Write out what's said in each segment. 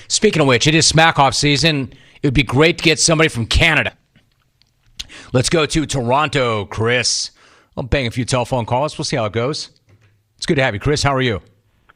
Speaking of which, it is Smackoff season. It would be great to get somebody from Canada. Let's go to Toronto, Chris. I'll bang a few telephone calls. We'll see how it goes. It's good to have you, Chris. How are you?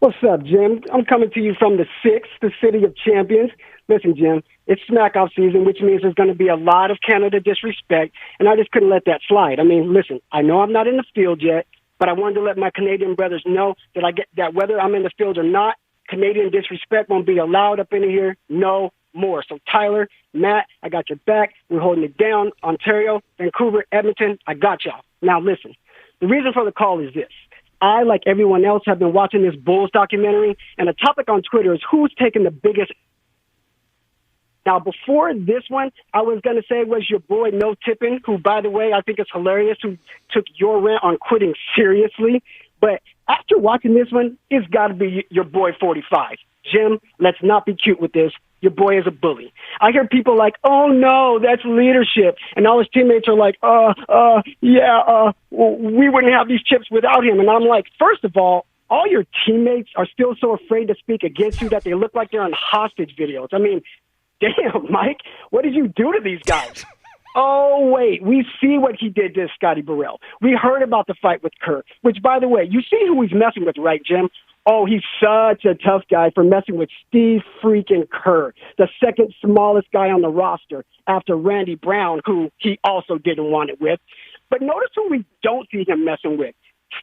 What's up, Jim? I'm coming to you from the 6th, the city of champions. Listen, Jim, it's Smackoff season, which means there's going to be a lot of Canada disrespect, and I just couldn't let that slide. I mean, listen, I know I'm not in the field yet, but I wanted to let my Canadian brothers know that I get that whether I'm in the field or not, Canadian disrespect won't be allowed up in here no more. So Tyler, Matt, I got your back. We're holding it down. Ontario, Vancouver, Edmonton, I got y'all. Now listen, the reason for the call is this. I, like everyone else, have been watching this Bulls documentary, and the topic on Twitter is who's taking the biggest. Now, before this one, I was going to say was your boy No Tippin, who, by the way, I think is hilarious, who took your rant on quitting seriously. But after watching this one, it's got to be your boy 45. Jim, let's not be cute with this. Your boy is a bully. I hear people like, oh, no, that's leadership. And all his teammates are like, we wouldn't have these chips without him. And I'm like, first of all your teammates are still so afraid to speak against you that they look like they're on hostage videos. I mean, damn, Mike, what did you do to these guys? Oh, wait, we see what he did to Scotty Burrell. We heard about the fight with Kerr, which, by the way, you see who he's messing with, right, Jim? Oh, he's such a tough guy for messing with Steve freaking Kerr, the second smallest guy on the roster after Randy Brown, who he also didn't want it with. But notice who we don't see him messing with.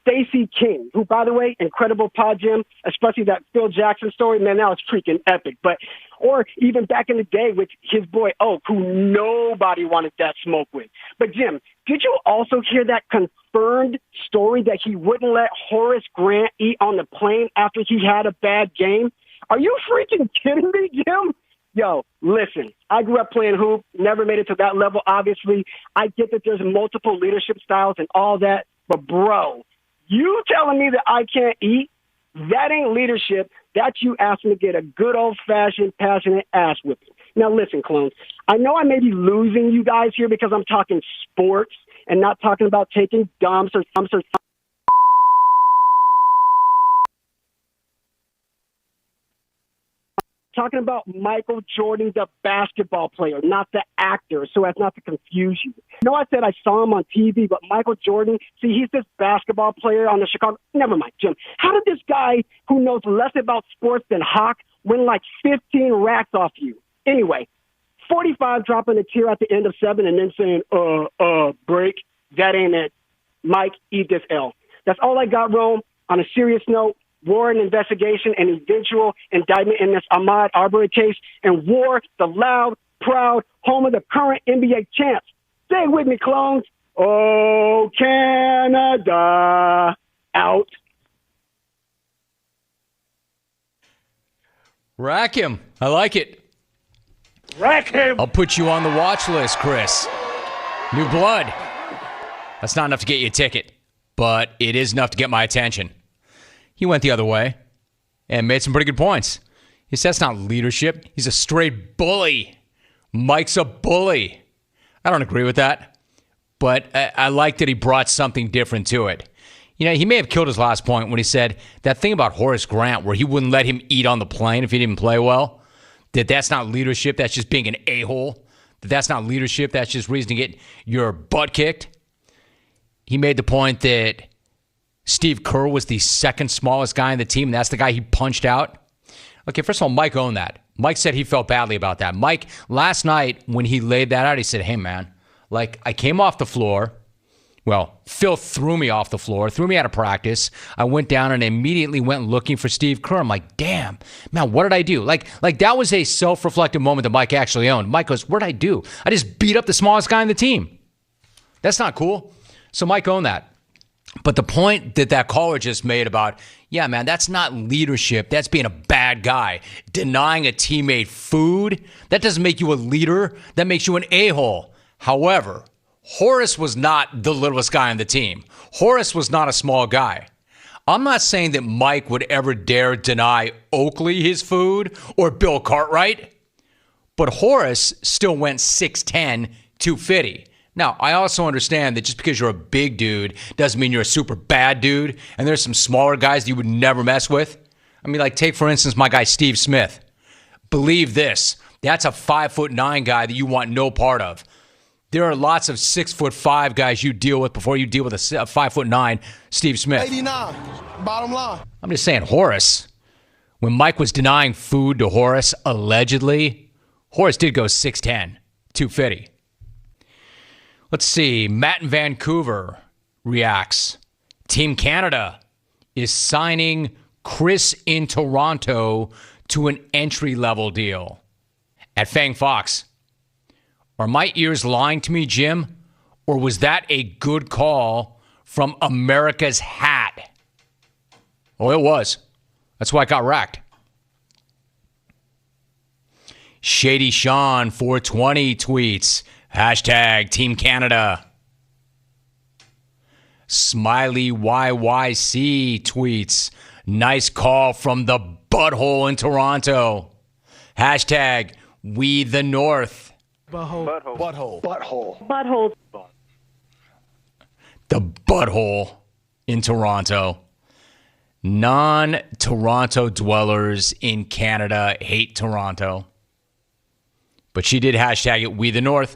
Stacey King, who, by the way, incredible pod, Jim, especially that Phil Jackson story. Man, that was freaking epic. But, or even back in the day with his boy Oak, who nobody wanted that smoke with. But, Jim, did you also hear that confirmed story that he wouldn't let Horace Grant eat on the plane after he had a bad game? Are you freaking kidding me, Jim? Yo, listen, I grew up playing hoop, never made it to that level, obviously. I get that there's multiple leadership styles and all that. But, bro, you telling me that I can't eat? That ain't leadership. That's you asking to get a good old-fashioned, passionate ass whipping. Now, listen, clones, I know I may be losing you guys here because I'm talking sports and not talking about taking dumps or talking about Michael Jordan, the basketball player, not the actor, so as not to confuse you. No, I said I saw him on TV, but Michael Jordan, see, he's this basketball player on the Chicago. Never mind, Jim. How did this guy who knows less about sports than Hawk win like 15 racks off you? Anyway, 45 dropping a tear at the end of 7 and then saying, break. That ain't it. Mike, eat this L. That's all I got, Rome. On a serious note, warrant investigation and eventual indictment in this Ahmaud Arbery case, and war, the loud, proud home of the current NBA champs. Stay with me, clones. Oh, Canada, out. Rack him. I like it. Rack him. I'll put you on the watch list, Chris. New blood. That's not enough to get you a ticket, but it is enough to get my attention. He went the other way and made some pretty good points. He says that's not leadership. He's a straight bully. Mike's a bully. I don't agree with that, but I like that he brought something different to it. You know, he may have killed his last point when he said that thing about Horace Grant where he wouldn't let him eat on the plane if he didn't play well, that's not leadership. That's just being an a-hole. That's not leadership. That's just reason to get your butt kicked. He made the point that Steve Kerr was the second smallest guy in the team, and that's the guy he punched out. Okay, first of all, Mike owned that. Mike said he felt badly about that. Mike, last night when he laid that out, he said, hey, man, like I came off the floor. Well, Phil threw me off the floor, threw me out of practice. I went down and immediately went looking for Steve Kerr. I'm like, damn, man, what did I do? Like that was a self-reflective moment that Mike actually owned. Mike goes, what did I do? I just beat up the smallest guy in the team. That's not cool. So Mike owned that. But the point that caller just made about, yeah, man, that's not leadership. That's being a bad guy. Denying a teammate food, that doesn't make you a leader. That makes you an a-hole. However, Horace was not the littlest guy on the team. Horace was not a small guy. I'm not saying that Mike would ever dare deny Oakley his food or Bill Cartwright, but Horace still went 6'10", 250. Now, I also understand that just because you're a big dude doesn't mean you're a super bad dude, and there's some smaller guys that you would never mess with. I mean, like, take, for instance, my guy Steve Smith. believe this. That's a 5'9" guy that you want no part of. There are lots of 6'5" guys you deal with before you deal with a 5'9" Steve Smith. 89, bottom line. I'm just saying, Horace, when Mike was denying food to Horace, allegedly, Horace did go 6'10", 250. Let's see. Matt in Vancouver reacts. Team Canada is signing Chris in Toronto to an entry-level deal. At Fang Fox, are my ears lying to me, Jim? Or was that a good call from America's hat? Oh, it was. That's why I got wrecked. Shady Sean 420 tweets, hashtag Team Canada. Smiley YYC tweets, nice call from the butthole in Toronto. Hashtag We the North. Butthole. The butthole in Toronto. Non-Toronto dwellers in Canada hate Toronto. But she did hashtag it We the North.